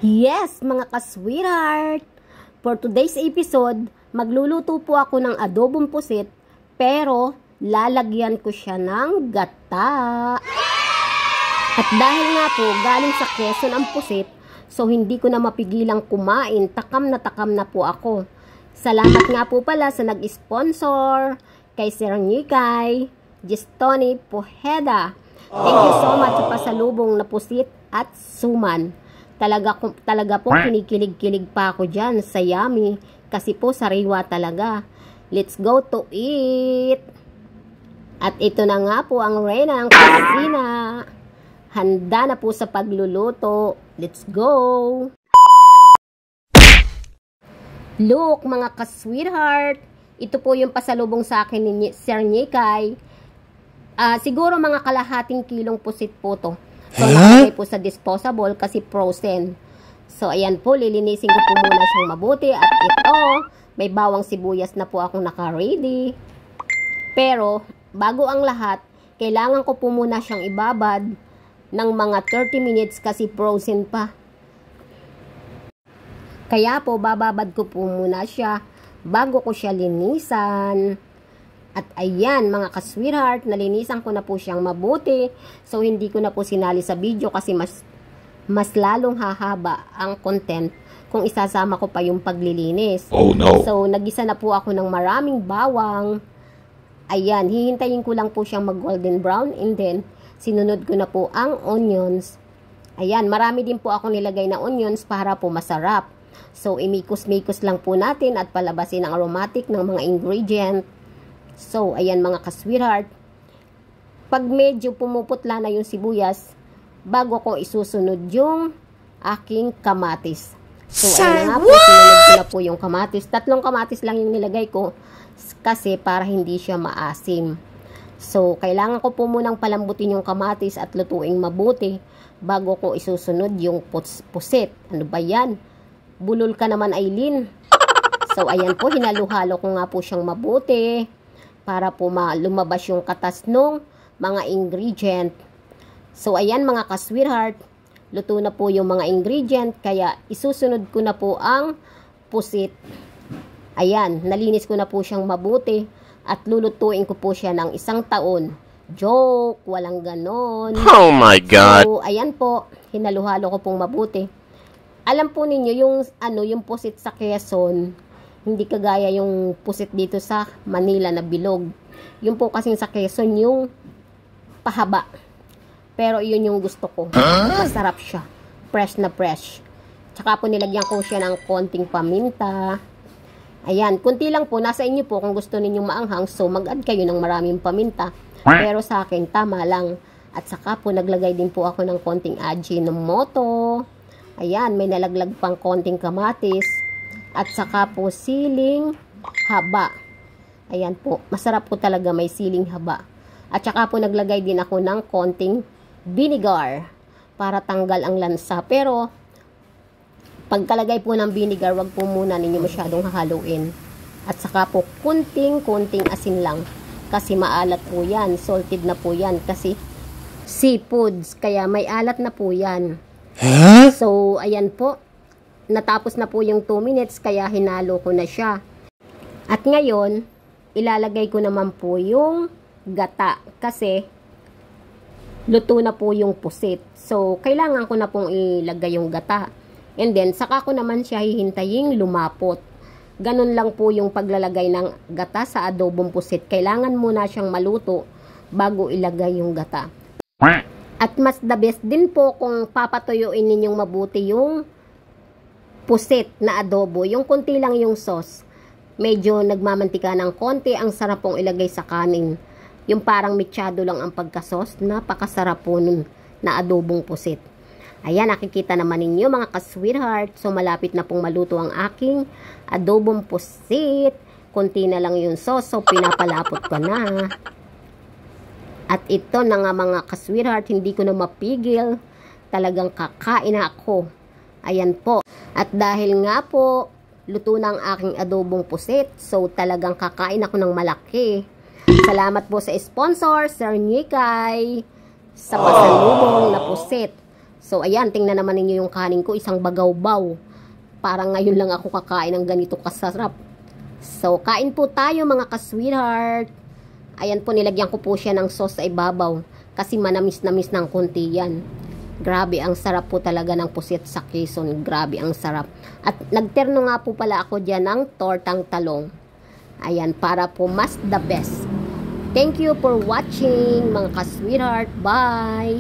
Yes, mga ka-sweetheart! For today's episode, magluluto po ako ng adobong pusit, pero lalagyan ko siya ng gata. At dahil nga po, galing sa Quezon ang pusit, so hindi ko na mapigilang kumain, takam na po ako. Salamat nga po pala sa nag-sponsor, kay Sir Nikay, Gistoni Pojeda. Thank you so much sa pasalubong na pusit at suman. Talaga po kinikilig-kilig pa ako dyan sa yummy kasi po sariwa talaga. Let's go to eat! At ito na nga po ang Reyna ng kusina. Handa na po sa pagluluto. Let's go! Look mga ka-sweetheart, ito po yung pasalubong sa akin ni Sir Nikay. Siguro mga kalahating kilong pusit po to. So, nakalagay po sa disposable kasi frozen. So, ayan po, lilinisin ko po muna siyang mabuti. At ito, may bawang sibuyas na po akong naka-ready. Pero, bago ang lahat, kailangan ko po muna siyang ibabad ng mga 30 minutes kasi frozen pa. Kaya po, bababad ko po muna siya bago ko siya linisan. At ayan mga ka-sweetheart, nalinisan ko na po siyang mabuti. So hindi ko na po sinali sa video kasi mas lalong hahaba ang content kung isasama ko pa yung paglilinis. Oh no. So nagisa na po ako ng maraming bawang. Ayan, hihintayin ko lang po siyang mag golden brown and then sinunod ko na po ang onions. Ayan, marami din po ako nilagay na onions para po masarap. So imikos-mikos lang po natin at palabasin ang aromatic ng mga ingredient. So, ayan mga ka-sweetheart, pag medyo pumuputla na yung sibuyas, bago ko isusunod yung aking kamatis. So, ayan na nga po, sinunod ko na po yung kamatis. 3 kamatis lang yung nilagay ko kasi para hindi siya maasim. So, kailangan ko po munang palambutin yung kamatis at lutuing mabuti bago ko isusunod yung pusit. Ano ba yan? Bulol ka naman, Aileen. So, ayan po, hinalo-halo ko nga po siyang mabuti para po lumabas yung katas ng mga ingredient. So, ayan mga ka-sweetheart, luto na po yung mga ingredient, kaya isusunod ko na po ang pusit. Ayan, nalinis ko na po siyang mabuti at lulutuin ko po siya ng 1 taon. Joke, walang ganon. Oh my God! So, ayan po, hinaluhalo ko pong mabuti. Alam po ninyo, yung pusit sa Quezon, hindi kagaya yung pusit dito sa Manila na bilog. Yung po kasing sa Quezon yung pahaba. Pero yun yung gusto ko. Masarap siya. Fresh na fresh. Tsaka po nilagyan ko siya ng konting paminta. Ayan, kunti lang po. Nasa inyo po kung gusto ninyong maanghang. So mag-add kayo ng maraming paminta. Pero sa akin, tama lang. At saka po naglagay din po ako ng konting Ajinomoto. Ayan, may nalaglag pang konting kamatis. At saka po siling haba. Ayan po, masarap po talaga may siling haba. At saka po naglagay din ako ng konting vinegar para tanggal ang lansa. Pero pagkalagay po ng vinegar, wag po muna ninyo masyadong hahaluin. At saka po kunting asin lang kasi maalat po yan, salted na po yan kasi seafoods, kaya may alat na po yan. So ayan po, natapos na po yung 2 minutes kaya hinalo ko na siya. At ngayon, ilalagay ko naman po yung gata kasi luto na po yung pusit. So, kailangan ko na pong ilagay yung gata. And then, saka ko naman siya hihintayin lumapot. Ganun lang po yung paglalagay ng gata sa adobong pusit. Kailangan muna siyang maluto bago ilagay yung gata. At mas the best din po kung papatuyuin ninyong mabuti yung pusit na adobo, yung konti lang yung sauce. Medyo nagmamantika ng konti, ang sarap pong ilagay sa kanin. Yung parang mechado lang ang pagka-sauce, napakasarap po nun na adobong pusit. Ayan, nakikita naman ninyo mga ka-sweetheart. So, malapit na pong maluto ang aking adobong pusit. Konti na lang yung sauce, so pinapalapot ko na. At ito na nga mga ka-sweetheart, hindi ko na mapigil. Talagang kakain na ako. Ayan po. At dahil nga po, luto na ang aking adobong pusit. So, talagang kakain ako ng malaki. Salamat po sa sponsor, Sir Nikay, sa pasalubong na pusit. So, ayan, tingnan naman ninyo yung kanin ko, isang bagaw-baw. Parang ngayon lang ako kakain ng ganito kasarap. So, kain po tayo mga ka-sweetheart. Ayan po, nilagyan ko po siya ng sauce sa ibabaw. Kasi manamis-namis ng konti yan. Grabe, ang sarap po talaga ng pusit sa Quezon. Grabe, ang sarap. At nagterno nga po pala ako dyan ng tortang talong. Ayan, para po mas the best. Thank you for watching mga ka-sweetheart. Bye!